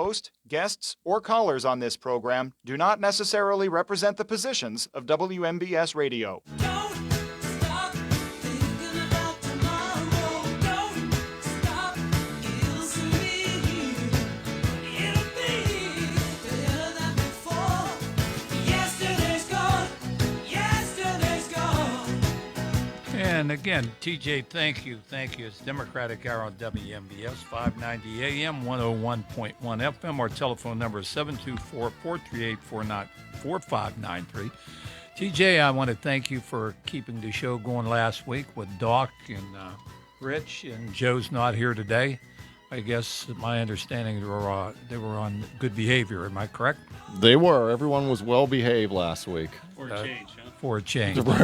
host, guests, or callers on this program do not necessarily represent the positions of WMBS Radio. Don't stop thinking about tomorrow. Don't stop, it'll soon be here. It'll be better than before. Yesterday's gone. Yesterday's gone. And again, TJ, thank you. It's Democratic Hour on WMBS, 590 AM, 101.1 FM. Our telephone number is 724-438-4593. TJ, I want to thank you for keeping the show going last week with Doc and Rich, and Joe's not here today. I guess my understanding they were on good behavior. Am I correct? They were. Everyone was well behaved last week. For a change. For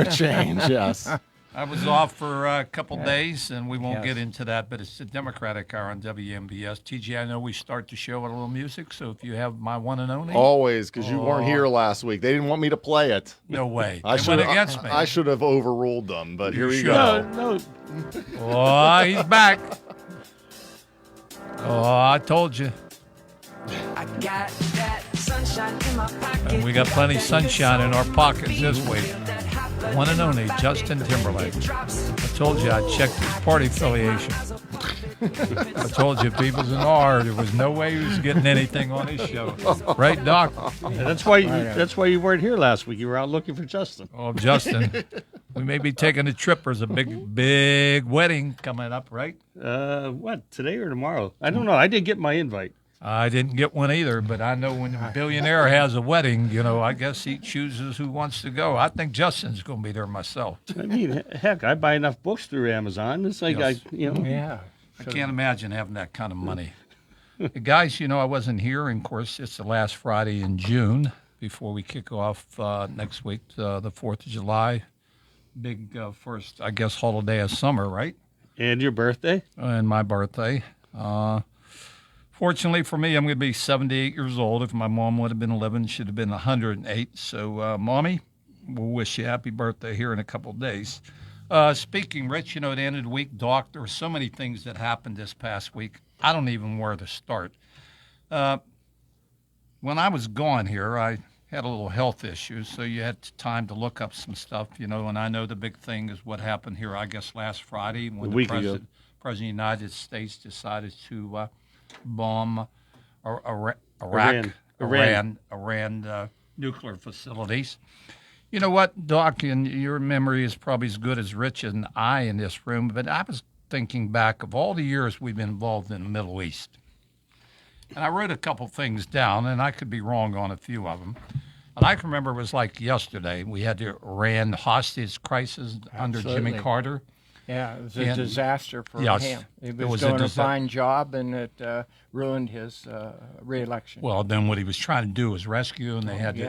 a change, yes. I was off for a couple days, and we won't get into that, but it's the Democratic Hour on WMBS. TJ, I know we start the show with a little music, so if you have my one and only. Always, because you weren't here last week. They didn't want me to play it. No way. They went against me. I should have overruled them, but here we should. go. No. Oh, he's back. Oh, I told you. I got that sunshine in my pocket. And we got plenty of sunshine in our pockets this week. One and only Justin Timberlake. I told you I'd check his party affiliation. I told you, people's in R, there was no way he was getting anything on his show. Right, Doc? Yeah, that's why you weren't here last week. You were out looking for Justin. Oh, Justin. We may be taking a trip. There's a big wedding coming up, right? What, today or tomorrow? I don't know. I didn't get my invite. I didn't get one either, but I know when a billionaire has a wedding, I guess he chooses who wants to go. I think Justin's going to be there myself. I mean, heck, I buy enough books through Amazon. It's like, Yes. Yeah. I can't imagine having that kind of money. Guys, I wasn't here. And, of course, it's the last Friday in June before we kick off next week, the 4th of July. Big first, I guess, holiday of summer, right? And your birthday? And my birthday. Fortunately for me, I'm going to be 78 years old. If my mom would have been 11, she'd have been 108. So, Mommy, we'll wish you happy birthday here in a couple of days. Speaking, Rich, at the end of the week, Doc, there were so many things that happened this past week. I don't even know where to start. When I was gone here, I had a little health issues, so you had time to look up some stuff, and I know the big thing is what happened here, I guess, last Friday when the President of the United States decided to bomb Iran nuclear facilities. You know what, Doc, and your memory is probably as good as Rich and I in this room, but I was thinking back of all the years we've been involved in the Middle East. And I wrote a couple things down, and I could be wrong on a few of them. And I can remember it was like yesterday. We had the Iran hostage crisis under Jimmy Carter. Yeah, it was a disaster for Yes, him. He it was doing a fine job, and it ruined his reelection. Well, then what he was trying to do was rescue, and they had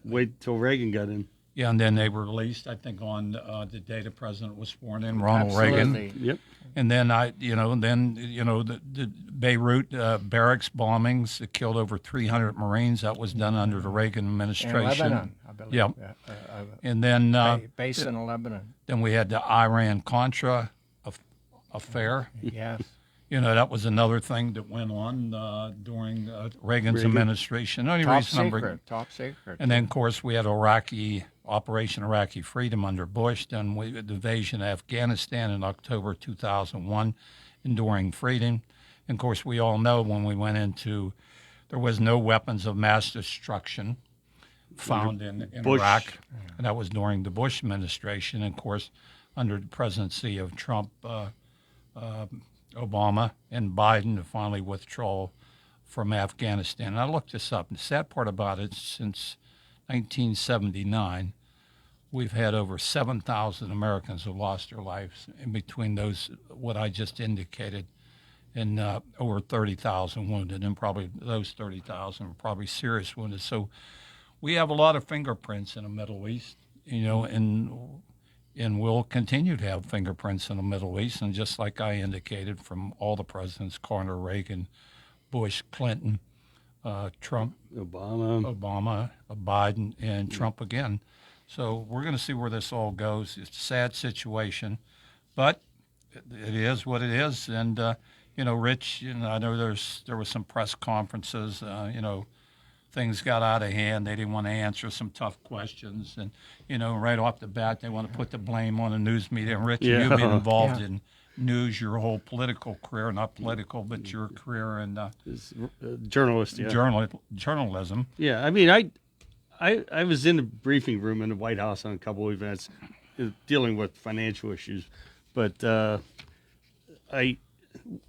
wait till Reagan got in. Yeah, and then they were released, I think, on the day the president was sworn in, Ronald Reagan. Yep. And then the Beirut barracks bombings that killed over 300 Marines. That was done under the Reagan administration. In Lebanon, I believe. Yeah. And then based in Lebanon. Then we had the Iran-Contra affair. Yes. That was another thing that went on during Reagan's administration. Top secret. And then, of course, we had Operation Iraqi Freedom under Bush. Then the invasion of Afghanistan in October 2001, Enduring Freedom. And, of course, we all know when we went into, there was no weapons of mass destruction found in Iraq. And that was during the Bush administration. And, of course, under the presidency of Trump, Obama, and Biden to finally withdraw from Afghanistan. And I looked this up. And the sad part about it, since 1979, we've had over 7,000 Americans who lost their lives in between those, what I just indicated, and over 30,000 wounded, and probably those 30,000 were probably serious wounded. So we have a lot of fingerprints in the Middle East, and we'll continue to have fingerprints in the Middle East. And just like I indicated, from all the presidents, Carter, Reagan, Bush, Clinton, Trump, Obama, Biden, and Trump again. So we're going to see where this all goes. It's a sad situation, but it is what it is. And, Rich, I know there was some press conferences, things got out of hand. They didn't want to answer some tough questions. And, right off the bat, they want to put the blame on the news media. And Rich, Yeah. you've been involved Yeah. in news your whole political career, not political, but your career in Journalist, yeah. journalism. Yeah, I mean, I was in the briefing room in the White House on a couple of events dealing with financial issues, but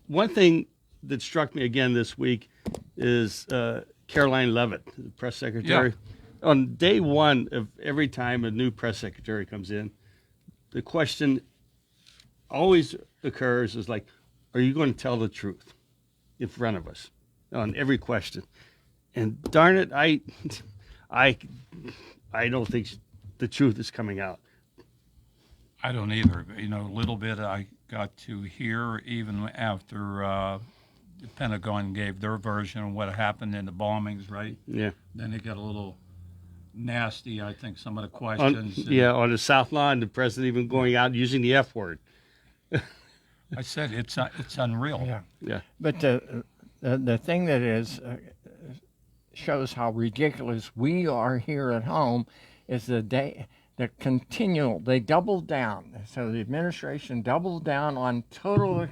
one thing that struck me again this week is Caroline Leavitt, the press secretary. Yeah. On day one of every time a new press secretary comes in, the question always occurs is like, are you going to tell the truth in front of us on every question? And darn it, I don't think the truth is coming out. I don't either. A little bit I got to hear even after the Pentagon gave their version of what happened in the bombings, right? Yeah. Then it got a little nasty, I think, some of the On, questions. on the South Lawn, the president even going out using the F word. I said it's unreal. Yeah. Yeah. But the thing that is shows how ridiculous we are here at home is the continual. They doubled down. So the administration doubled down on total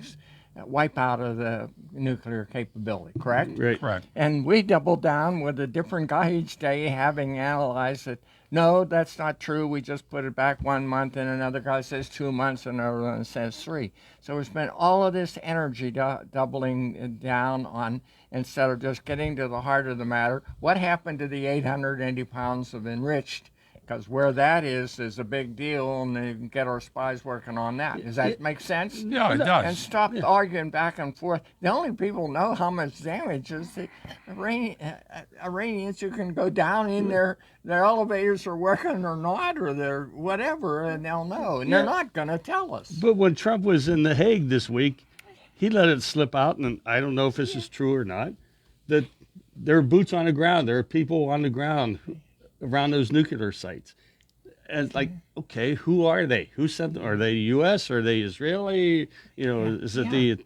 wipeout of the nuclear capability. Correct. Right. Correct. And we doubled down with a different guy each day, having analyzed it. No, that's not true. We just put it back 1 month, and another guy says 2 months, and another one says 3. So we spent all of this energy doubling down on, instead of just getting to the heart of the matter, what happened to the 880 pounds of enriched? Because where that is a big deal, and they can get our spies working on that. Does that make sense? Yeah, it does. And stop arguing back and forth. The only people know how much damage is the Iranians who can go down in their elevators are working or not, or their whatever, and they'll know. And they're not going to tell us. But when Trump was in The Hague this week, he let it slip out, and I don't know if this is true or not, that there are boots on the ground. There are people on the ground around those nuclear sites. And it's like, okay, who are they? Who sent them? Are they U.S.? Are they Israeli? Is it the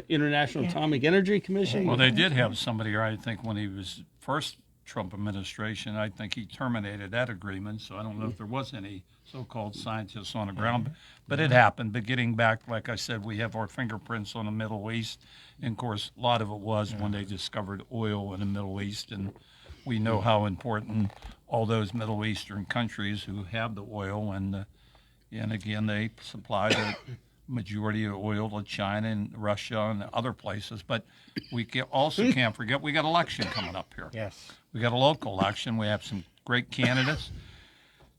International Atomic Energy Commission? Well, they did have somebody, I think, when he was first Trump administration, I think he terminated that agreement. So I don't know if there was any so-called scientists on the ground, but it happened. But getting back, like I said, we have our fingerprints on the Middle East. And of course, a lot of it was when they discovered oil in the Middle East. And we know how important all those Middle Eastern countries who have the oil, and again, they supply the majority of oil to China and Russia and other places. But we also can't forget we got election coming up here. Yes. We got a local election. We have some great candidates.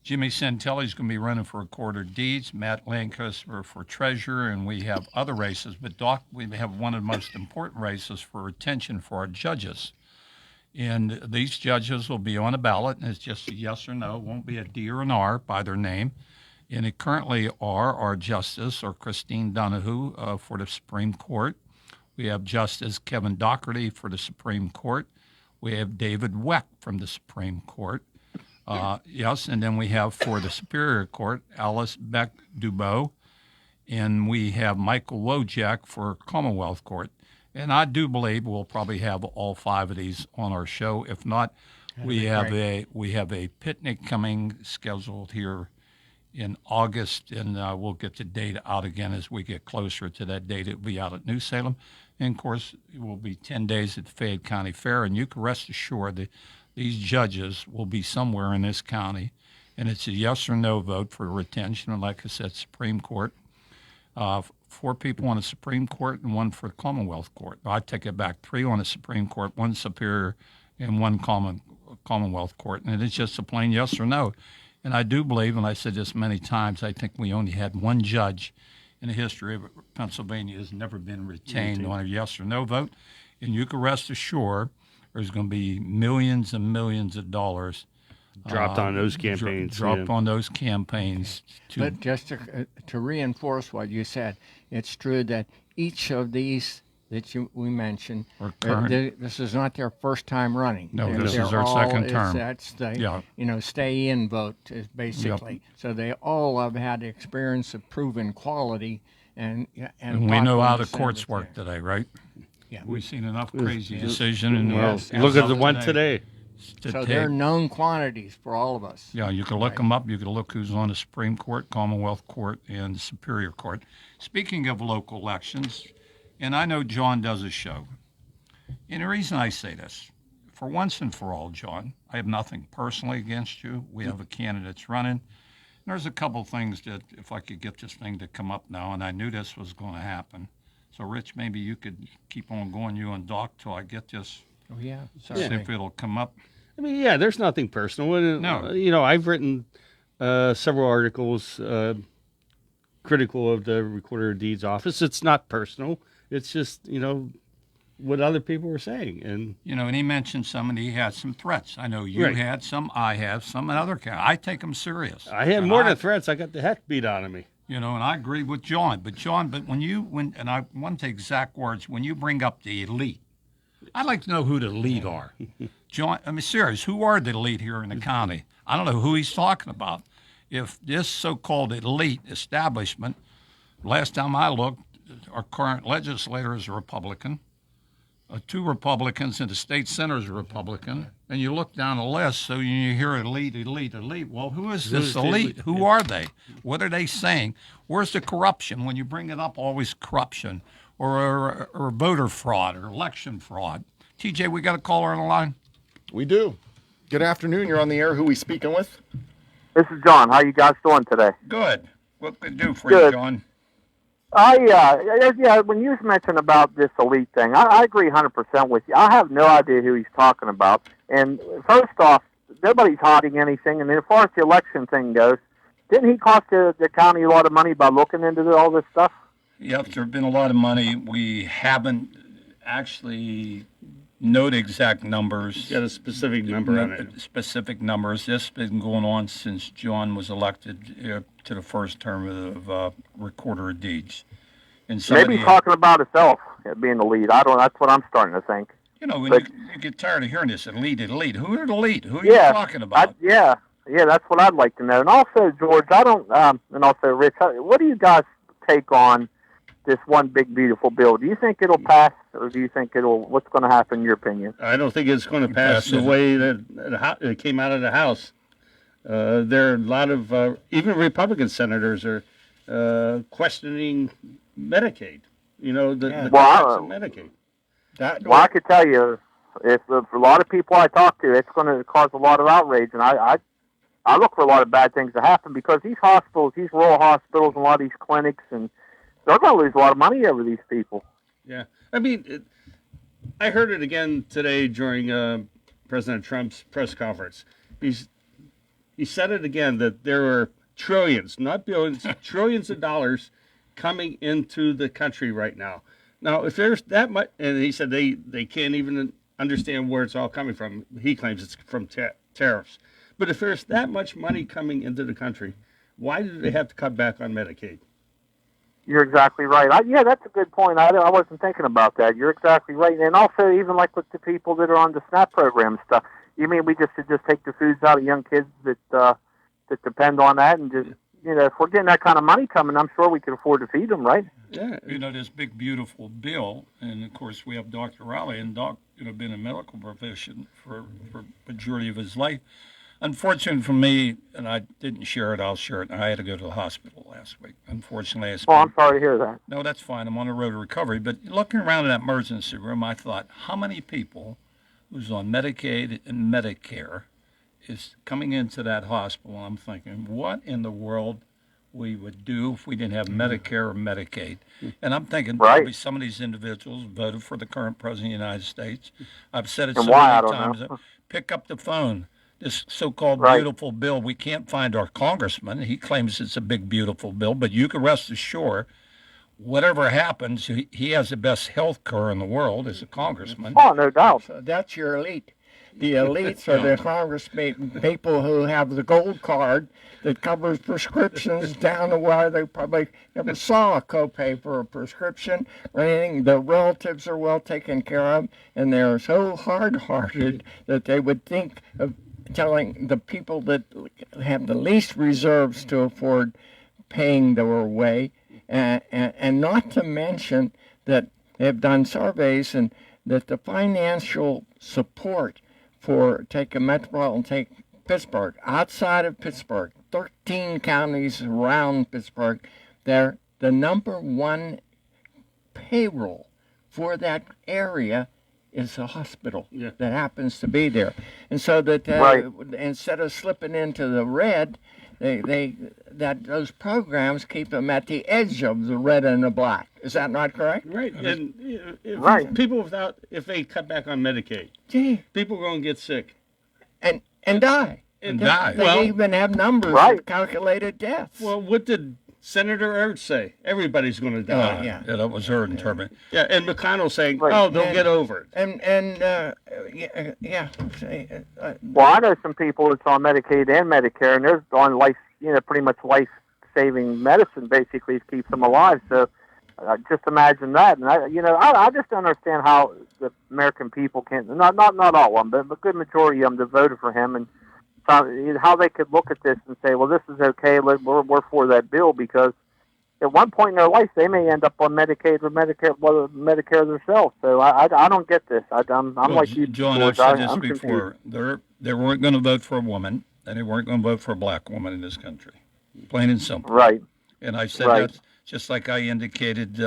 Jimmy Santelli's going to be running for Recorder of Deeds, Matt Lancaster for Treasurer, and we have other races. But, Doc, we have one of the most important races for retention for our judges. And these judges will be on a ballot, and it's just a yes or no. It won't be a D or an R by their name. And it currently are our Justice, or Christine Donahue, for the Supreme Court. We have Justice Kevin Dougherty for the Supreme Court. We have David Weck from the Supreme Court. Yes, and then we have for the Superior Court, Alice Beck-Dubois. And we have Michael Wojak for Commonwealth Court. And I do believe we'll probably have all 5 of these on our show. If not, we have a picnic coming scheduled here in August, and we'll get the date out again as we get closer to that date. It'll be out at New Salem. And, of course, it will be 10 days at the Fayette County Fair. And you can rest assured that these judges will be somewhere in this county. And it's a yes or no vote for retention. And like I said, Supreme Court. 4 people on the Supreme Court and 1 for the Commonwealth Court. I take it back, 3 on the Supreme Court, 1 Superior, and 1 Commonwealth Court. And it's just a plain yes or no. And I do believe, and I said this many times, I think we only had 1 judge in the history of Pennsylvania has never been retained on a yes or no vote. And you can rest assured there's going to be millions and millions of dollars dropped on those campaigns. Dropped on those campaigns. But just to reinforce what you said, it's true that each of these that we mentioned, this is not their first time running. No, this is their second term. That's the stay-in vote, basically. Yep. So they all have had experience of proven quality, and And we know how the Buckland courts Cemetery. work today, right? Yeah. We've seen enough crazy decision. And Well, look at the one today. So they're known quantities for all of us. Yeah, you can look them up. You can look who's on the Supreme Court, Commonwealth Court, and the Superior Court. Speaking of local elections, and I know John does a show. And the reason I say this, for once and for all, John, I have nothing personally against you. We have a candidate running. There's a couple things that, if I could get this thing to come up now, and I knew this was going to happen. So, Rich, maybe you could keep on going, you and Doc, till I get this, Oh yeah, see if it'll come up. I mean, yeah, there's nothing personal. And, No. You know, I've written several articles critical of the Recorder of Deeds office. It's not personal. It's just, you know, what other people were saying. And You know, and he mentioned some, and he had some threats. I know you Right. had some, I have some, and other I take them serious. I had And more than threats. I got the heck beat out of me. You know, and I agree with John. But John, and I want to take exact words, when you bring up the elite, I'd like to know who the elite are. John, I mean, serious, who are the elite here in the county? I don't know who he's talking about. If this so-called elite establishment, last time I looked, our current legislator is a Republican, 2 Republicans, and the state senator is a Republican, and you look down the list, so you hear elite, elite, elite. Well, who is this Who's the elite? elite? Who are they? What are they saying? Where's the corruption? When you bring it up, always corruption or voter fraud or election fraud. TJ, we got a caller on the line. We do. Good afternoon. You're on the air. Who we speaking with? This is John. How you guys doing today? Good. What can I do for you, Good. John? When you mentioned about this elite thing, I agree 100% with you. I have no idea who he's talking about. And first off, nobody's hiding anything. And as far as the election thing goes, didn't he cost the county a lot of money by looking into all this stuff? Yep, there have been a lot of money. We haven't actually know the exact numbers. Got a specific number on it. Specific numbers. This has been going on since John was elected to the first term of Recorder of Deeds. And Maybe he's talking about himself being the lead. That's what I'm starting to think. You know, when but- you get tired of hearing this, elite. Who are the elite? Who are Yeah, you talking about? Yeah, that's what I'd like to know. And also, George, and also Rich, what do you guys take on this one big beautiful bill? Do you think it'll pass, or do you think what's going to happen in your opinion? I don't think it's going to pass the it. way that it came out of the House. There are a lot of, even Republican senators are questioning Medicaid. You know, the cost of Medicaid. Well, I could tell you, if for a lot of people I talk to, it's going to cause a lot of outrage, and I look for a lot of bad things to happen because these hospitals, these rural hospitals, and a lot of these clinics, and they're going to lose a lot of money over these people. Yeah, I mean, I heard it again today during President Trump's press conference. He said it again that there are trillions, not billions, trillions of dollars coming into the country right now. Now, if there's that much, and he said they can't even understand where it's all coming from. He claims it's from tariffs. But if there's that much money coming into the country, why do they have to cut back on Medicaid? You're exactly right. That's a good point. I wasn't thinking about that. You're exactly right. And also, even like with the people that are on the SNAP program and stuff, you mean we should just take the foods out of young kids that depend on that, and just, if we're getting that kind of money coming, I'm sure we can afford to feed them, right? Yeah. You know, this big, beautiful bill, and of course we have Dr. Raleigh, and Doc, been in medical profession for majority of his life. Unfortunately for me, and I didn't share it, I'll share it. I had to go to the hospital last week. Unfortunately, I'm sorry to hear that. No, that's fine. I'm on the road to recovery. But looking around in that emergency room, I thought, how many people who's on Medicaid and Medicare is coming into that hospital? I'm thinking, what in the world we would do if we didn't have Medicare or Medicaid? And I'm thinking probably some of these individuals voted for the current president of the United States. I've said it so many times. Pick up the phone. This so-called beautiful bill, we can't find our congressman. He claims it's a big, beautiful bill, but you can rest assured, whatever happens, he has the best health care in the world as a congressman. Oh, no doubt. So that's your elite. The elites are the congressmen, people who have the gold card that covers prescriptions down to where they probably never saw a copay for a prescription or anything. The relatives are well taken care of, and they're so hard-hearted that they would think of telling the people that have the least reserves to afford paying their way and not to mention that they've done surveys and that the financial support for take a metropolitan, take Pittsburgh, outside of Pittsburgh, 13 counties around Pittsburgh, they're the number one payroll for that area is a hospital that happens to be there. And so that instead of slipping into the red, those programs keep them at the edge of the red and the black. Is that not correct? Right. And Right. people if they cut back on Medicaid, Gee, people are going to get sick. and die. And die. They Well- even have numbers Right. of calculated deaths. Well, what did Senator Erd say? Everybody's going to die. Oh, yeah. Yeah, that was her interpret. Yeah, and McConnell saying, Right. "Oh, they'll And- get over it." Well, I know some people that's on Medicaid and Medicare, and they're on life, pretty much life-saving medicine, basically, to keep them alive. So, just imagine that. And I just don't understand how the American people not all of them, but a good majority of them that voted for him, and how they could look at this and say, well, this is okay, we're for that bill, because at one point in their life they may end up on Medicaid or Medicare themselves. So I don't get this. I'm like you, John, I've George. said this I'm before. They weren't going to vote for a woman, and they weren't going to vote for a black woman in this country. Plain and simple. Right. And I said Right. that just like I indicated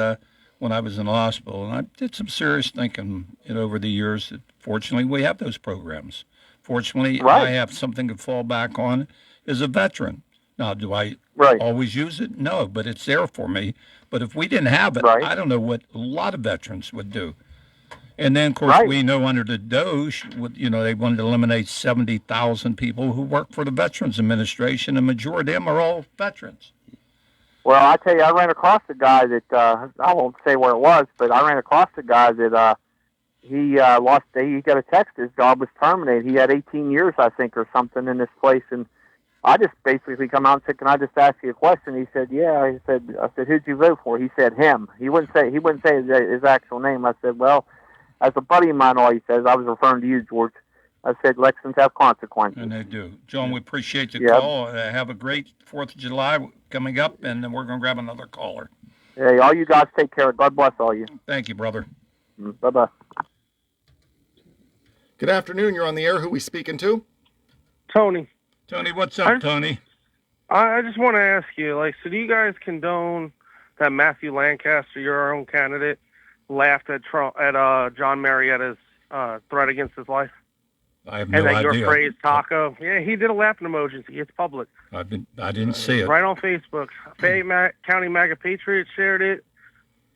when I was in the hospital. And I did some serious thinking over the years. That fortunately, we have those programs. Fortunately, Right. I have something to fall back on as a veteran. Now, do I Right. always use it? No, but it's there for me. But if we didn't have it, Right. I don't know what a lot of veterans would do. And then, of course, Right. we know under the Doge, they wanted to eliminate 70,000 people who work for the Veterans Administration, and the majority of them are all veterans. Well, I tell you, I ran across a guy that I won't say where it was, but I ran across a guy that he got a text. His job was terminated. He had 18 years, I think, or something in this place, and I just basically come out and said, "Can I just ask you a question?" He said, "Yeah." I said, "Who'd you vote for?" He said, "Him." He wouldn't say his actual name. I said, "Well, as a buddy of mine, all he says, I was referring to you, George." I said, "Elections have consequences." And they do. John, we appreciate the Yep. call. Have a great 4th of July coming up, and then we're going to grab another caller. Hey, all you guys take care. God bless all you. Thank you, brother. Bye-bye. Good afternoon. You're on the air. Who we speaking to? Tony, Tony, what's up, Tony? I just want to ask you, so do you guys condone that Matthew Lancaster, your own candidate, laughed at John Marietta's threat against his life? I have no And that idea. your phrase, taco, yeah, he did a laughing emoji. It's public. I didn't see it. Right on Facebook. Fayette County MAGA Patriots shared it,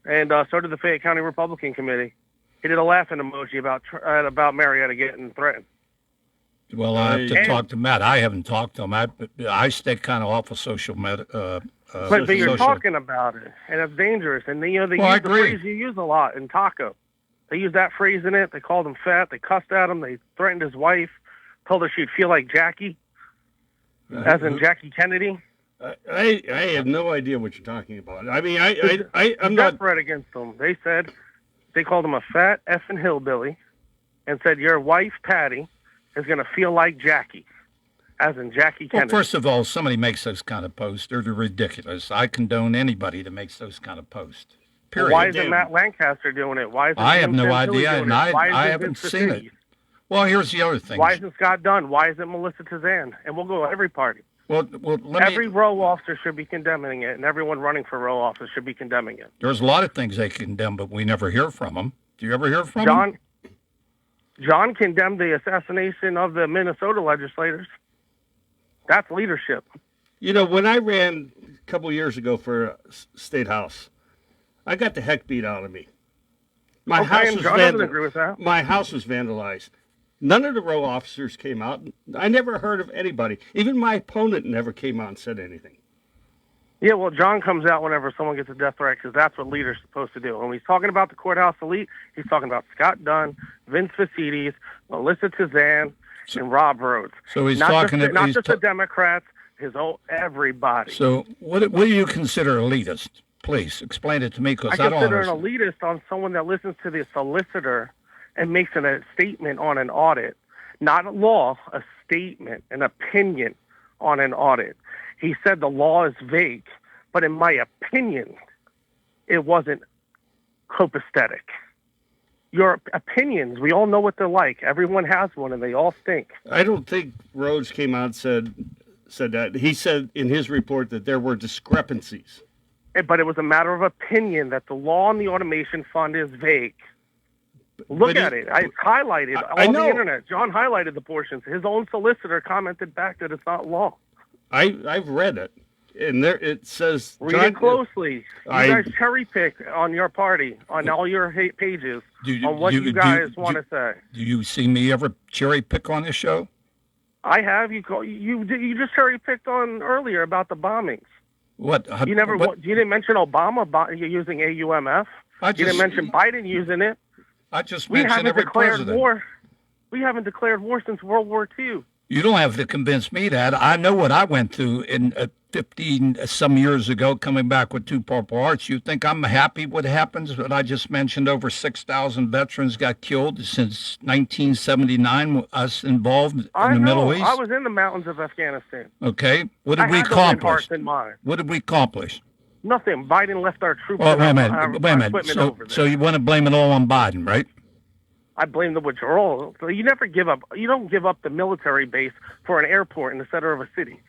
and so did the Fayette County Republican Committee. He did a laughing emoji about Marietta getting threatened. Well, I have to And- talk to Matt. I haven't talked to him. I stay kind of off of social media. But you're talking about it, and it's dangerous. And they I use the agree. phrase you use a lot in taco. They used that phrase in it. They called him fat. They cussed at him. They threatened his wife, told her she'd feel like Jackie, as in Jackie Kennedy. I have no idea what you're talking about. I mean, I'm Death not. threat against him. They called him a fat effing hillbilly, and said your wife Patty is going to feel like Jackie, as in Jackie Well, Kennedy. first of all, somebody makes those kind of posts. They're ridiculous. I condone anybody that makes those kind of posts. Period. Why isn't Matt Lancaster doing it? Why isn't I have Jim no Santilli idea, doing and it? Why I isn't haven't Vince seen it. Cicilline? Well, here's the other thing. Why isn't Scott Dunn? Why isn't Melissa Tazan? And we'll go every party. Well, Every row officer should be condemning it, and everyone running for row office should be condemning it. There's a lot of things they condemn, but we never hear from them. Do you ever hear from them? John condemned the assassination of the Minnesota legislators. That's leadership. You know, when I ran a couple years ago for state house, I got the heck beat out of me. My Okay, house and was John doesn't agree with that. My house was vandalized. None of the row officers came out. I never heard of anybody. Even my opponent never came out and said anything. Yeah, well, John comes out whenever someone gets a death threat because that's what leaders are supposed to do. And when he's talking about the courthouse elite, he's talking about Scott Dunn, Vince Vecidis, Melissa Tazan, and Rob Rhodes. So he's not talking. Just, not he's just ta- the Democrats, everybody. So what do you consider elitist? Please explain it to me, because I I don't consider an understand. elitist on someone that listens to the solicitor and makes a statement on an audit. Not a law, a statement, an opinion on an audit. He said the law is vague, but in my opinion, it wasn't copacetic. Your opinions, we all know what they're like. Everyone has one, and they all stink. I don't think Rhodes came out and said that. He said in his report that there were discrepancies. But it was a matter of opinion that the law on the automation fund is vague. Look at it. It's highlighted on the internet. John highlighted the portions. His own solicitor commented back that it's not law. I've read it, and there it says. Read it closely. You guys cherry pick on your party, on all your pages, on what you guys want to say. Do you see me ever cherry pick on this show? I have. You just cherry picked on earlier about the bombings. What? You didn't mention Obama using AUMF. You didn't mention Biden using it. I just mentioned every president. War. We haven't declared war since World War II. You don't have to convince me that. I know what I went through in 15 some years ago, coming back with 2 Purple Hearts. You think I'm happy what happens? What I just mentioned, over 6,000 veterans got killed since 1979, us involved in the Middle East. I was in the mountains of Afghanistan. Okay. What did we accomplish? What did we accomplish? Nothing. Biden left our troops. Well, wait a minute. So you want to blame it all on Biden, right? I blame the withdrawal. You never give up. You don't give up the military base for an airport in the center of a city.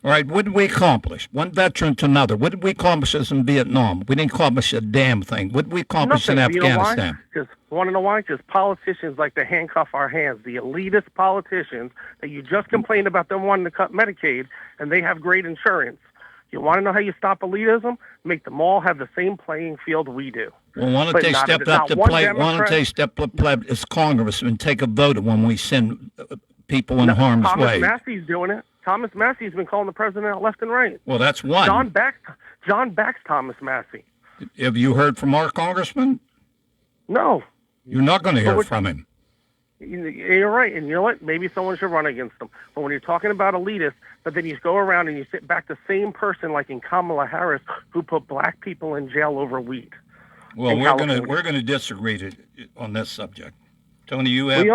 All right, what did we accomplish? One veteran to another. What did we accomplish in Vietnam? We didn't accomplish a damn thing. What did we accomplish in Afghanistan? Because want to know why? Because politicians like to handcuff our hands. The elitist politicians that you just complained about them wanting to cut Medicaid, and they have great insurance. You want to know how you stop elitism? Make them all have the same playing field we do. Well, why don't they step up to play? Why don't they step up as Congress and take a vote when we send people in harm's way? Thomas Massey's doing it. Thomas Massey's been calling the president out left and right. Well, that's one. John backs Thomas Massey. Have you heard from our congressman? No. You're not going to hear from him. You're right, and you know what? Maybe someone should run against them. But when you're talking about elitists, but then you go around and you sit back the same person like in Kamala Harris who put black people in jail over weed. Well, we're gonna disagree on this subject. Tony, you have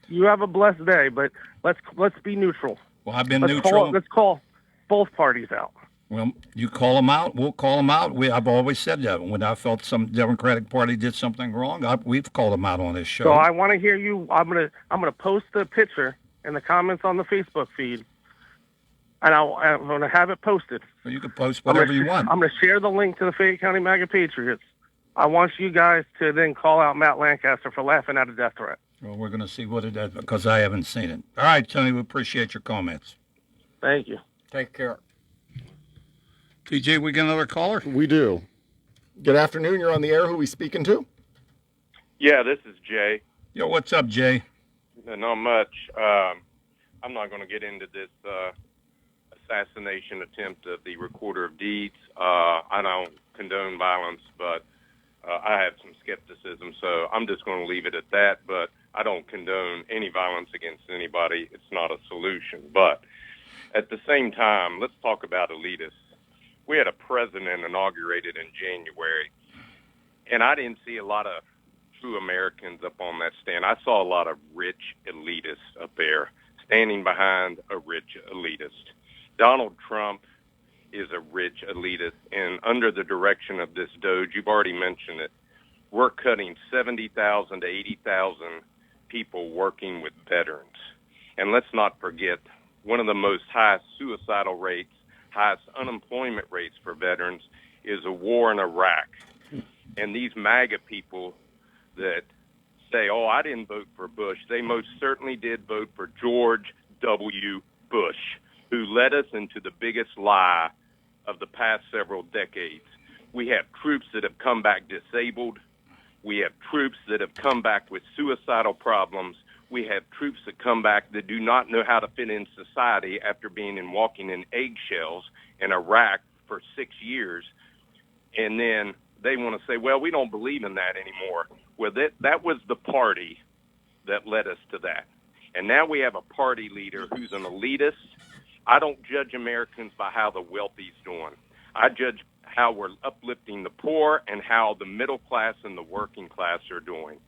you have a blessed day, but let's be neutral. Well, I've been neutral. Let's call both parties out. Well, you call them out. We'll call them out. I've always said that. When I felt some Democratic Party did something wrong, we've called them out on this show. So I want to hear you. I'm gonna post the picture in the comments on the Facebook feed, and I'm gonna have it posted. Well, you can post whatever you want. I'm gonna share the link to the Fayette County MAGA Patriots. I want you guys to then call out Matt Lancaster for laughing at a death threat. Well, we're going to see what it is because I haven't seen it. All right, Tony, we appreciate your comments. Thank you. Take care. TJ, we got another caller? We do. Good afternoon. You're on the air. Who are we speaking to? Yeah, this is Jay. Yo, what's up, Jay? Not much. I'm not going to get into this assassination attempt of the Recorder of Deeds. I don't condone violence, but I have some skepticism, so I'm just going to leave it at that. But I don't condone any violence against anybody. It's not a solution. But at the same time, let's talk about elitists. We had a president inaugurated in January, and I didn't see a lot of true Americans up on that stand. I saw a lot of rich elitists up there standing behind a rich elitist. Donald Trump is a rich elitist, and under the direction of this Doge, you've already mentioned it, we're cutting 70,000 to 80,000 people working with veterans. And let's not forget, one of the most highest suicidal rates, highest unemployment rates for veterans is a war in Iraq. And these MAGA people that say, oh, I didn't vote for Bush, they most certainly did vote for George W. Bush, who led us into the biggest lie of the past several decades. We have troops that have come back disabled. We have troops that have come back with suicidal problems. We have troops that come back that do not know how to fit in society after being and walking in eggshells in Iraq for 6 years. And then they want to say, well, we don't believe in that anymore. Well, that was the party that led us to that. And now we have a party leader who's an elitist. I don't judge Americans by how the wealthy's doing. I judge how we're uplifting the poor and how the middle class and the working class are doing.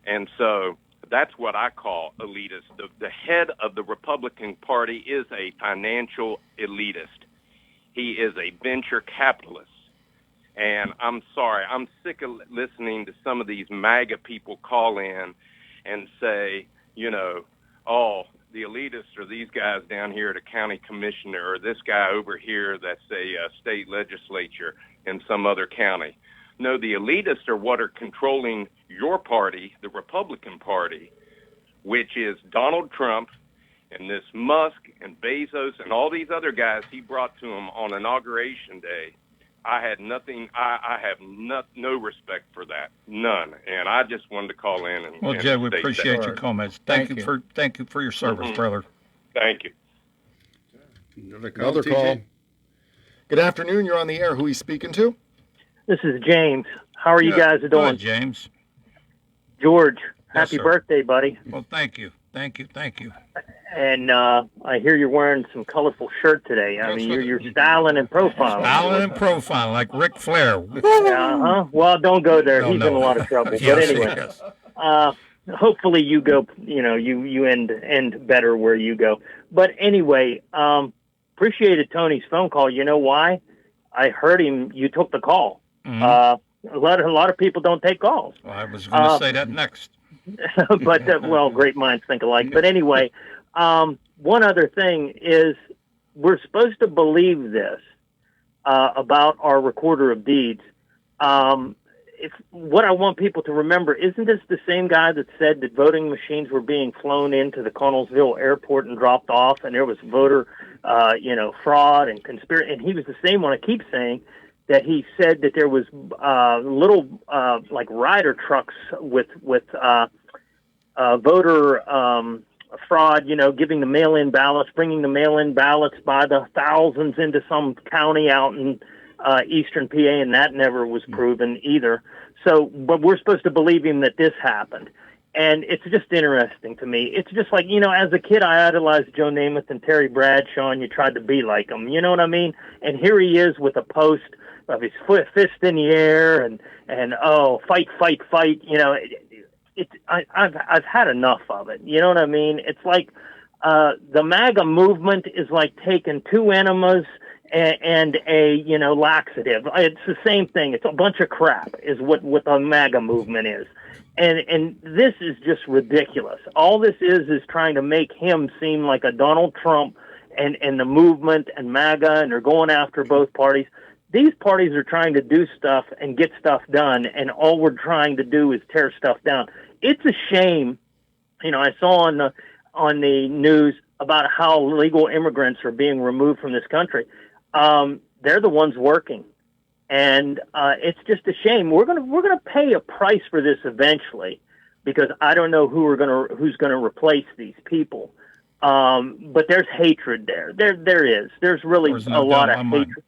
And so that's what I call elitist. The head of the Republican Party is a financial elitist. He is a venture capitalist. And I'm sorry, I'm sick of listening to some of these MAGA people call in and say, oh, the elitists are these guys down here at a county commissioner, or this guy over here that's a state legislature in some other county. No, the elitists are what are controlling your party, the Republican Party, which is Donald Trump and this Musk and Bezos and all these other guys he brought to him on Inauguration Day. I had nothing. I have no respect for that, none. And I just wanted to call in and. Well, and Jed, we state appreciate that. your comments. Thank you for your service, brother. Thank you. Another call. Good afternoon. You're on the air. Who are you speaking to? This is James. How are you guys Go doing? ahead, James. George, Yes, happy sir. birthday, buddy. Well, thank you. And I hear you're wearing some colorful shirt today. I mean, you're styling and profiling. Styling and profiling like Ric Flair. Uh-huh. Well, don't go there. No, He's no. in a lot of trouble. Yes, But anyway, yes. hopefully you go, you end better where you go. But anyway, appreciated Tony's phone call. You know why? I heard him. You took the call. Mhm. A lot of people don't take calls. Well, I was going to say that next. But well, great minds think alike. But anyway, one other thing is we're supposed to believe this about our recorder of deeds. What I want people to remember, isn't this the same guy that said that voting machines were being flown into the Connellsville airport and dropped off, and there was voter, fraud and conspiracy? And he was the same one. I keep saying that he said that there was little like rider trucks with voter fraud, giving the mail-in ballots, bringing the mail-in ballots by the thousands into some county out in eastern PA, and that never was proven either. So, but we're supposed to believe him that this happened. And it's just interesting to me. It's just like, as a kid, I idolized Joe Namath and Terry Bradshaw, and you tried to be like them. You know what I mean? And here he is with a post of his fist in the air and fight. I've had enough of it. You know what I mean? It's like the MAGA movement is like taking two enemas and a laxative. It's the same thing. It's a bunch of crap is what the MAGA movement is. And this is just ridiculous. All this is trying to make him seem like a Donald Trump and the movement and MAGA, and they're going after both parties. These parties are trying to do stuff and get stuff done, and all we're trying to do is tear stuff down. It's a shame. I saw on the news about how legal immigrants are being removed from this country. They're the ones working. And it's just a shame. We're gonna pay a price for this eventually, because I don't know who's gonna replace these people. But there's hatred there. There is. There's really a lot of hatred.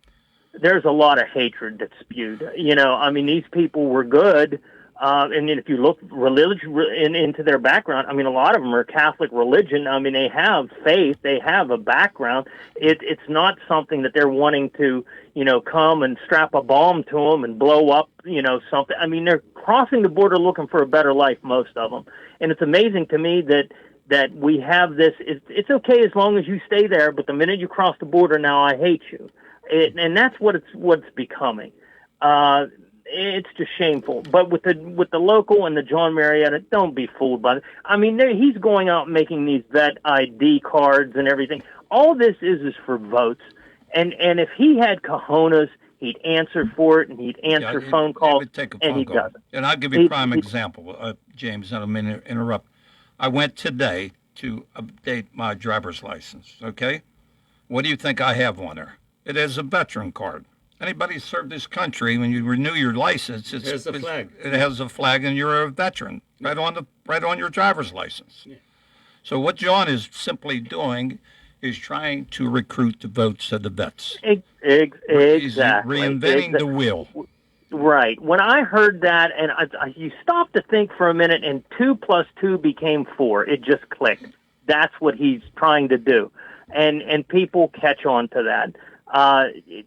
There's a lot of hatred that's spewed. These people were good. And if you look into their background, a lot of them are Catholic religion. They have faith. They have a background. It's not something that they're wanting to, come and strap a bomb to them and blow up, something. They're crossing the border looking for a better life, most of them. And it's amazing to me that we have this. It's okay as long as you stay there, but the minute you cross the border, now I hate you. And that's what it's becoming. It's just shameful. But with the local and the John Marietta, don't be fooled by it. He's going out and making these vet ID cards and everything. All this is for votes. And if he had cojones, he'd answer for it, and he'd answer phone calls, and he doesn't. And I'll give you a prime example, James, I don't mean to interrupt. I went today to update my driver's license, okay? What do you think I have on there? It is a veteran card. Anybody who served this country, when you renew your license, it has a flag. It has a flag, and you're a veteran right on your driver's license. Yeah. So what John is simply doing is trying to recruit the votes of the vets. Exactly. He's reinventing the wheel. Right. When I heard that, and you stop to think for a minute, and 2 plus 2 became 4. It just clicked. That's what he's trying to do, and people catch on to that.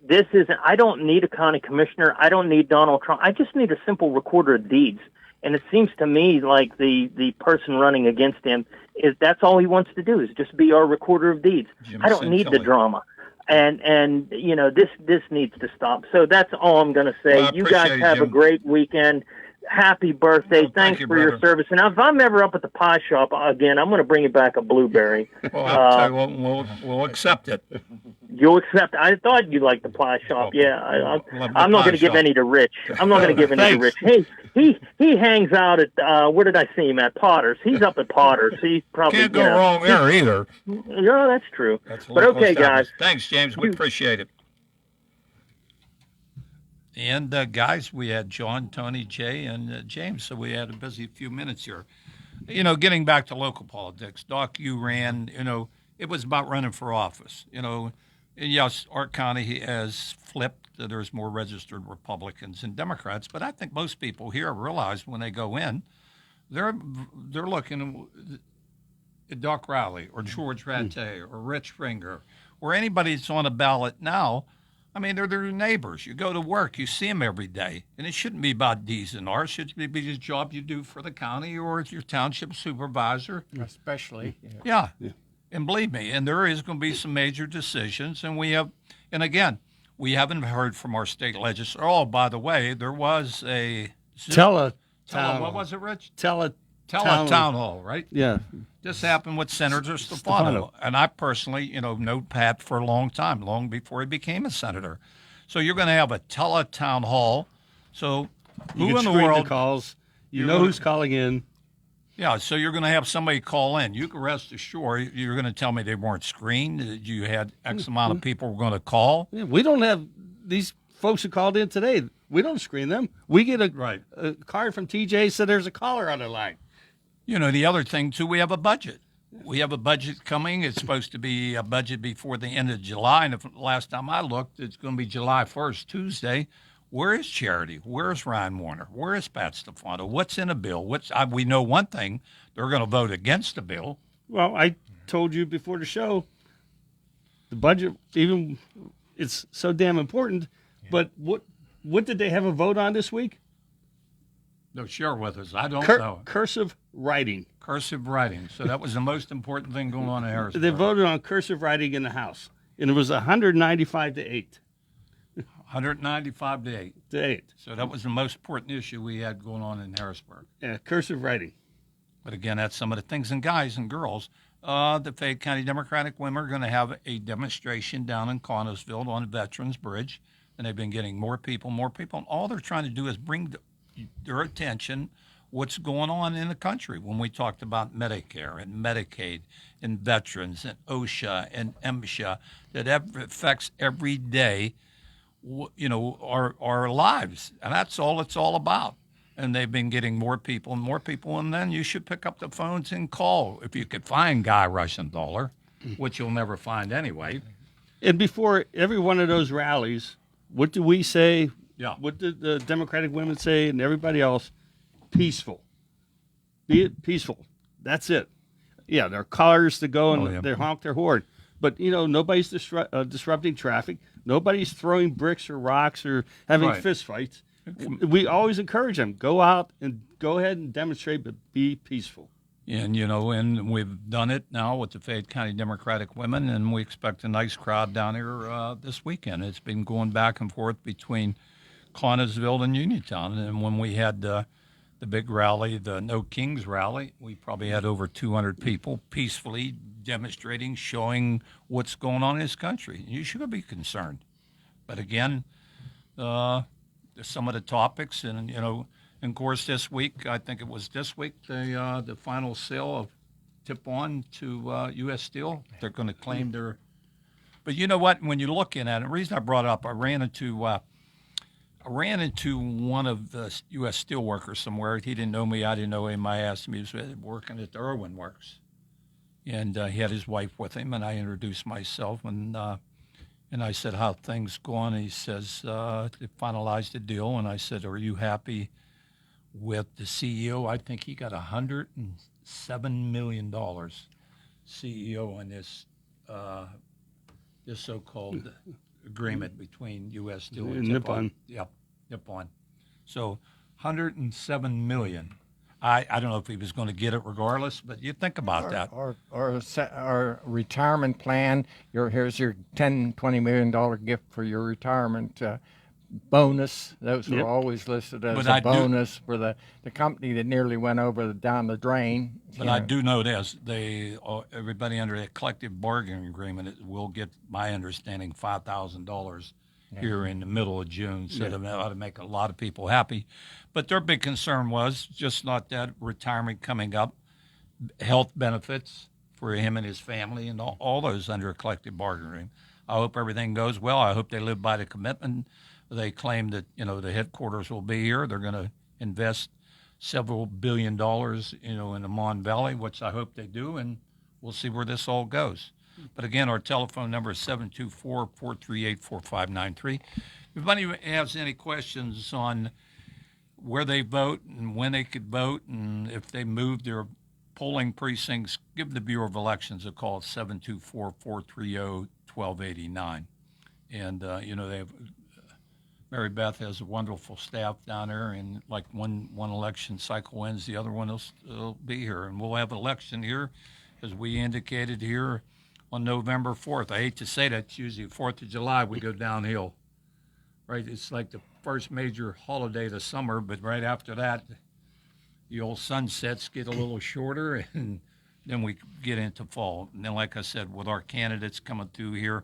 This isn't. I don't need a county commissioner. I don't need Donald Trump. I just need a simple recorder of deeds. And it seems to me like the person running against him that's all he wants to do is just be our recorder of deeds. Jim I don't need the Santilli. drama. and you know this needs to stop. So that's all I'm going to say. Well, I you guys appreciate it, have a Jim. great weekend. Happy birthday! Well, Thanks you, for your brother. service. And if I'm ever up at the pie shop again, I'm going to bring you back a blueberry. Well, I'll tell you what, we'll accept it. You'll accept. I thought you liked the pie shop. Yeah, love the I'm not pie going to give shop. any to Rich. I'm not going to give any to Rich. Hey, he hangs out at where did I see him at? Potter's. He's up at Potter's. He's probably Can't go wrong there either. No, that's true. That's But local okay, guys. establishment. Thanks, James. We appreciate it. And guys, we had John, Tony, Jay, and James, so we had a busy few minutes here. You know, getting back to local politics, Doc, you ran, you know, it was about running for office. You know, and yes, our county has flipped. There's more registered Republicans and Democrats, but I think most people here realize when they go in, they're looking at Doc Rowley or George Rattay or Rich Ringer or anybody that's on a ballot now. I mean, they're their neighbors. You go to work, you see them every day. And it shouldn't be about D's and R's. It should be the job you do for the county or your township supervisor. Especially. Yeah. And believe me, and there is going to be some major decisions. And and again, we haven't heard from our state legislature. Oh, by the way, there was a What was it, Rich? Town Town hall, right? Yeah. This happened with Senator Stefano. And I personally, you know, know Pat for a long time, long before he became a senator. So you're going to have a town hall. So You who can in the screen world? the calls. You know who's calling in. Yeah, so you're going to have somebody call in. You can rest assured you're going to tell me they weren't screened, that you had X amount of people were going to call. Yeah, we don't have these folks who called in today. We don't screen them. We get a card from TJ said there's a caller on the line. You know, the other thing, too, we have a budget. We have a budget coming. It's supposed to be a budget before the end of July. And last time I looked, it's going to be July 1st, Tuesday. Where is Charity? Where is Ryan Warner? Where is Pat Stefano? What's in a bill? We know one thing. They're going to vote against the bill. Well, I told you before the show, the budget, even it's so damn important. But what did they have a vote on this week? No, share with us. I don't know. Cursive writing. Cursive writing. So that was the most important thing going on in Harrisburg. They voted on cursive writing in the House, and it was 195 to 8. 195 to 8. To 8. So that was the most important issue we had going on in Harrisburg. Yeah, cursive writing. But again, that's some of the things. And guys and girls, the Fayette County Democratic Women are going to have a demonstration down in Connellsville on Veterans Bridge. And they've been getting more people. And all they're trying to do is bring their attention what's going on in the country. When we talked about Medicare and Medicaid and veterans and OSHA and MSHA, that affects every day, you know, our lives. And that's all it's all about. And they've been getting more people, and then you should pick up the phones and call if you could find Guy Rushenthaler, which you'll never find anyway. And before every one of those rallies, what do we say? Yeah. What did the Democratic women say and everybody else? Peaceful. Be it peaceful. That's it. Yeah, there are cars to go and they honk their horn. But, you know, nobody's disrupting traffic. Nobody's throwing bricks or rocks or having fist fights. We always encourage them, go out and go ahead and demonstrate, but be peaceful. And, you know, and we've done it now with the Fayette County Democratic Women, and we expect a nice crowd down here this weekend. It's been going back and forth between Connellsville and Uniontown. And when we had the big rally, the No Kings rally, we probably had over 200 people peacefully demonstrating, showing what's going on in this country. You should be concerned. But again, some of the topics, and, you know, and of course, this week, I think it was this week, the final sale of Tip-On to U.S. Steel. They're going to claim their. But you know what? When you're looking at it, the reason I brought it up, I ran into one of the U.S. Steel workers somewhere. He didn't know me. I didn't know him. I asked him. He was working at the Irwin Works, and he had his wife with him. And I introduced myself, and I said, "How things going?" And he says, "They finalized the deal." And I said, "Are you happy with the CEO?" I think he got $107 million CEO on this so-called agreement between U.S. Steel and Nippon. Yep, Nippon. So $107 million. I don't know if he was going to get it regardless, but you think about that. Or retirement plan. Here's your $10-20 million gift for your retirement bonus. Those were always listed as a bonus for the company that nearly went down the drain. But I do know this: everybody under a collective bargaining agreement will get, my understanding, $5,000 here in the middle of June. So that ought to make a lot of people happy. But their big concern was just not that retirement coming up, health benefits for him and his family, and all those under a collective bargaining agreement. I hope everything goes well. I hope they live by the commitment. They claim that the headquarters will be here. They're going to invest several $1 billion, in the Mon Valley, which I hope they do, and we'll see where this all goes. But again, our telephone number is 724-438-4593. If anybody has any questions on where they vote and when they could vote, and if they move their polling precincts, give the Bureau of Elections a call at 724-430-1289. And, they have Mary Beth has a wonderful staff down there, and like one election cycle ends, the other one will still be here. And we'll have an election here, as we indicated here, on November 4th. I hate to say that, it's usually 4th of July we go downhill, right? It's like the first major holiday of the summer, but right after that, the old sunsets get a little shorter, and then we get into fall. And then, like I said, with our candidates coming through here,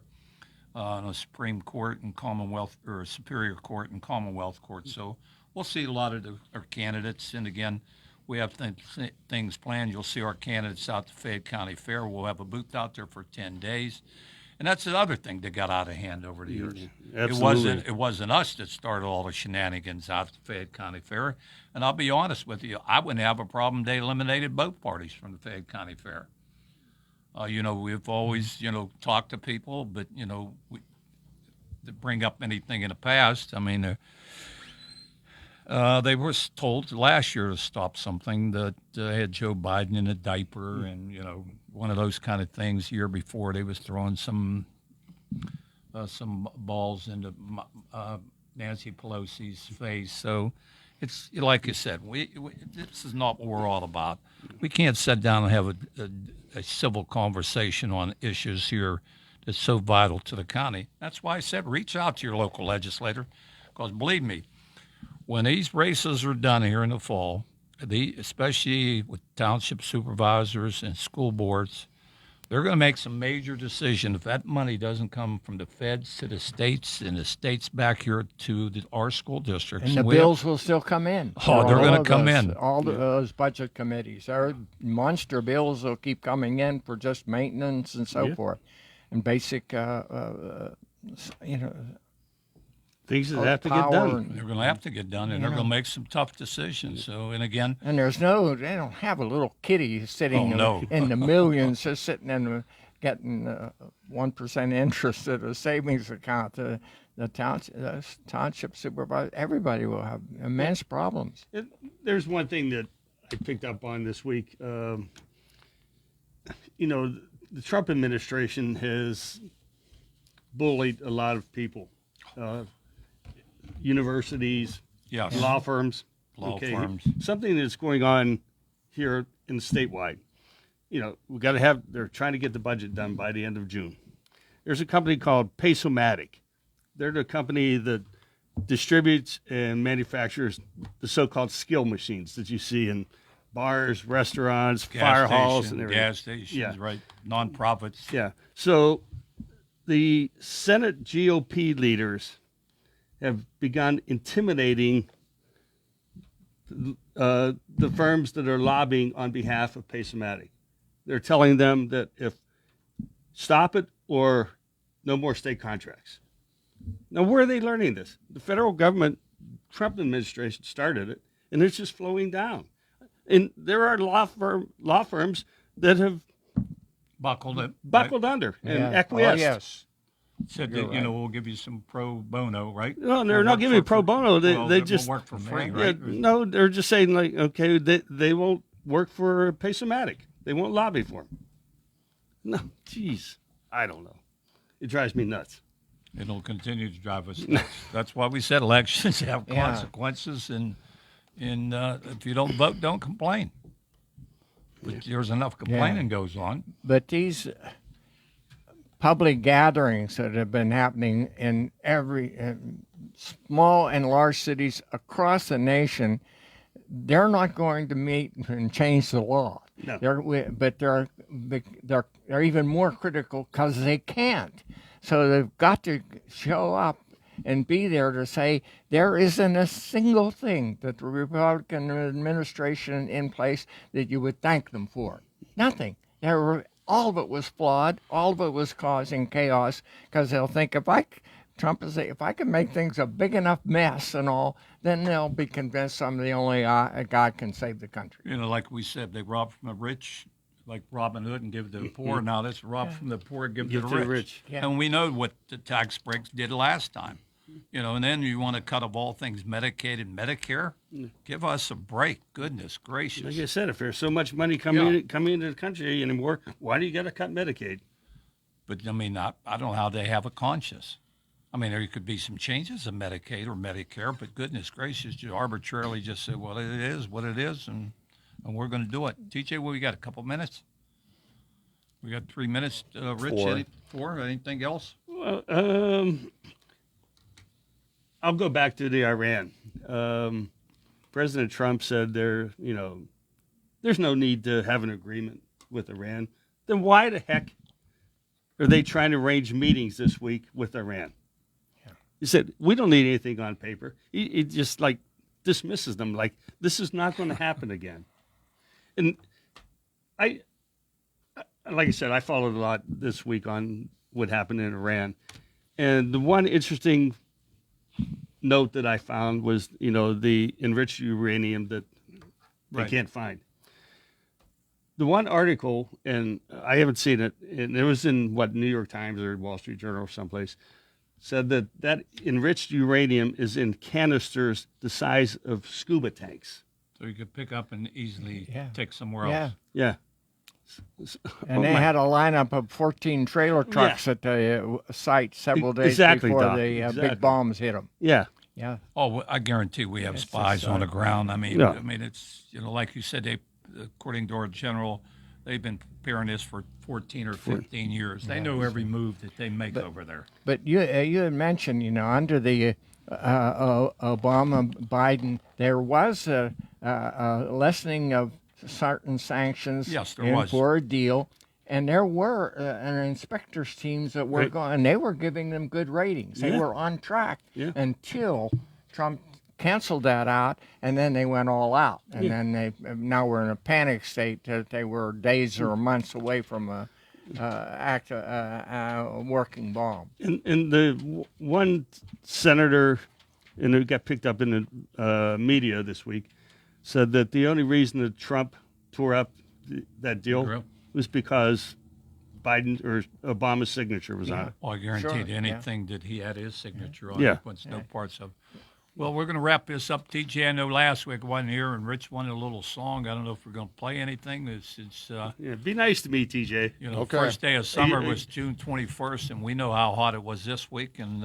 on a Supreme Court and Commonwealth, or a Superior Court and Commonwealth Court. So we'll see a lot of our candidates. And again, we have things planned. You'll see our candidates out to Fayette County Fair. We'll have a booth out there for 10 days. And that's another thing that got out of hand over the years. Absolutely. It wasn't us that started all the shenanigans out at the Fayette County Fair. And I'll be honest with you, I wouldn't have a problem they eliminated both parties from the Fayette County Fair. We've always, talked to people, but, to bring up anything in the past, I mean, they were told last year to stop something that had Joe Biden in a diaper and, one of those kind of things. The year before, they was throwing some balls into Nancy Pelosi's face. So it's like you said, this is not what we're all about. We can't sit down and have a civil conversation on issues here that's so vital to the county. That's why I said reach out to your local legislator, because believe me, when these races are done here in the fall, especially with township supervisors and school boards, they're going to make some major decisions. If that money doesn't come from the feds to the states and the states back here to our school districts. And the bills will still come in. Oh, they're going to come in. All those budget committees. Our monster bills will keep coming in for just maintenance and so forth. And basic, things that have to get done. They're going to have to get done, and they're going to make some tough decisions. So, and again, and they don't have a little kitty sitting in the millions, just sitting in getting 1% interest at a savings account. The township supervisor, everybody will have immense problems. There's one thing that I picked up on this week. The Trump administration has bullied a lot of people. Universities, law firms. Something that's going on here in statewide. They're trying to get the budget done by the end of June. There's a company called Pace-O-Matic. They're the company that distributes and manufactures the so-called skill machines that you see in bars, restaurants, fire halls, and everything. Gas stations, right? Nonprofits. Yeah. So the Senate GOP leaders have begun intimidating the firms that are lobbying on behalf of Pace-O-Matic. They're telling them that if stop it or no more state contracts. Now, where are they learning this? The federal government, Trump administration started it, and it's just flowing down. And there are law firms that have buckled under and acquiesced. Oh, yes. Said that, we'll give you some pro bono, right? No, they're not giving pro bono. They just work for free, right? No, they're just saying, like, okay, they won't work for Pace-O-Matic. They won't lobby for them. No, geez, I don't know. It drives me nuts. It'll continue to drive us nuts. That's why we said elections have consequences, and And if you don't vote, don't complain. But there's enough complaining goes on. But these public gatherings that have been happening in every small and large cities across the nation, they're not going to meet and change the law. No. They're even more critical because they can't. So they've got to show up and be there to say there isn't a single thing that the Republican administration in place that you would thank them for. Nothing. All of it was flawed. All of it was causing chaos because they'll think Trump will say, if I can make things a big enough mess and all, then they'll be convinced I'm the only God can save the country. You know, like we said, they rob from the rich, like Robin Hood, and give to the poor. Now let's rob from the poor, give to the rich. Yeah. And we know what the tax breaks did last time. You know, and then you want to cut of all things Medicaid and Medicare? Give us a break. Goodness gracious. Like I said, if there's so much money coming into the country anymore, why do you got to cut Medicaid? But, I mean, I don't know how they have a conscience. I mean, there could be some changes in Medicaid or Medicare, but goodness gracious, you arbitrarily just say, well, it is what it is, and we're going to do it. TJ, what we got, a couple minutes? We got 3 minutes. Rich, four. Anything else? Well, I'll go back to the Iran. President Trump said there's no need to have an agreement with Iran. Then why the heck are they trying to arrange meetings this week with Iran? Yeah. He said, we don't need anything on paper. He just like dismisses them like this is not going to happen again. And like I said, I followed a lot this week on what happened in Iran. And the one interesting note that I found was, the enriched uranium that they can't find. The one article, and I haven't seen it, and it was in New York Times or Wall Street Journal or someplace, said that enriched uranium is in canisters the size of scuba tanks. So you could pick up and easily take somewhere else. Yeah. And they had a lineup of 14 trailer trucks at the site several days before the big bombs hit them. Yeah. Yeah. Oh, I guarantee we have spies on the ground. I mean, it's like you said, according to our general, they've been preparing this for 14 or 15 years. They know every move that they make over there. But you had mentioned, under the Obama Biden, there was a lessening of certain sanctions for a deal, and there were inspectors teams that were going, and they were giving them good ratings. They were on track until Trump canceled that out, and then they went all out, and then now we're in a panic state that they were days or months away from a working bomb. And the one senator, and it got picked up in the media this week, said that the only reason that Trump tore up that deal was because Biden or Obama's signature was on it. Well, I guaranteed anything that he had his signature on it was no parts of. Well, we're going to wrap this up. TJ, I know last week I wasn't here, and Rich wanted a little song. I don't know if we're going to play anything. It's be nice to me, TJ. First day of summer was June 21st, and we know how hot it was this week, and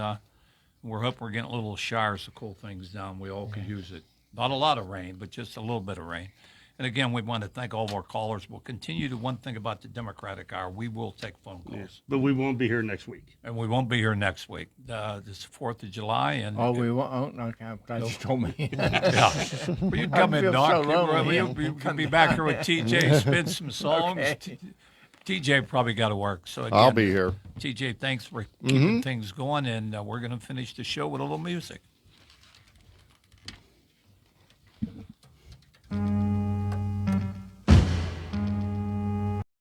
we're hoping we're getting a little showers to cool things down. We all could use it. Not a lot of rain, but just a little bit of rain. And again, we want to thank all of our callers. We'll continue to one thing about the Democratic Hour. We will take phone calls. But we won't be here next week. And we won't be here next week. This is 4th of July. And we won't? Okay, glad you told me. Well, you come in, Doc. You'll be back here with TJ, spin some songs. Okay. TJ probably got to work. So again, I'll be here. TJ, thanks for keeping things going. And we're going to finish the show with a little music.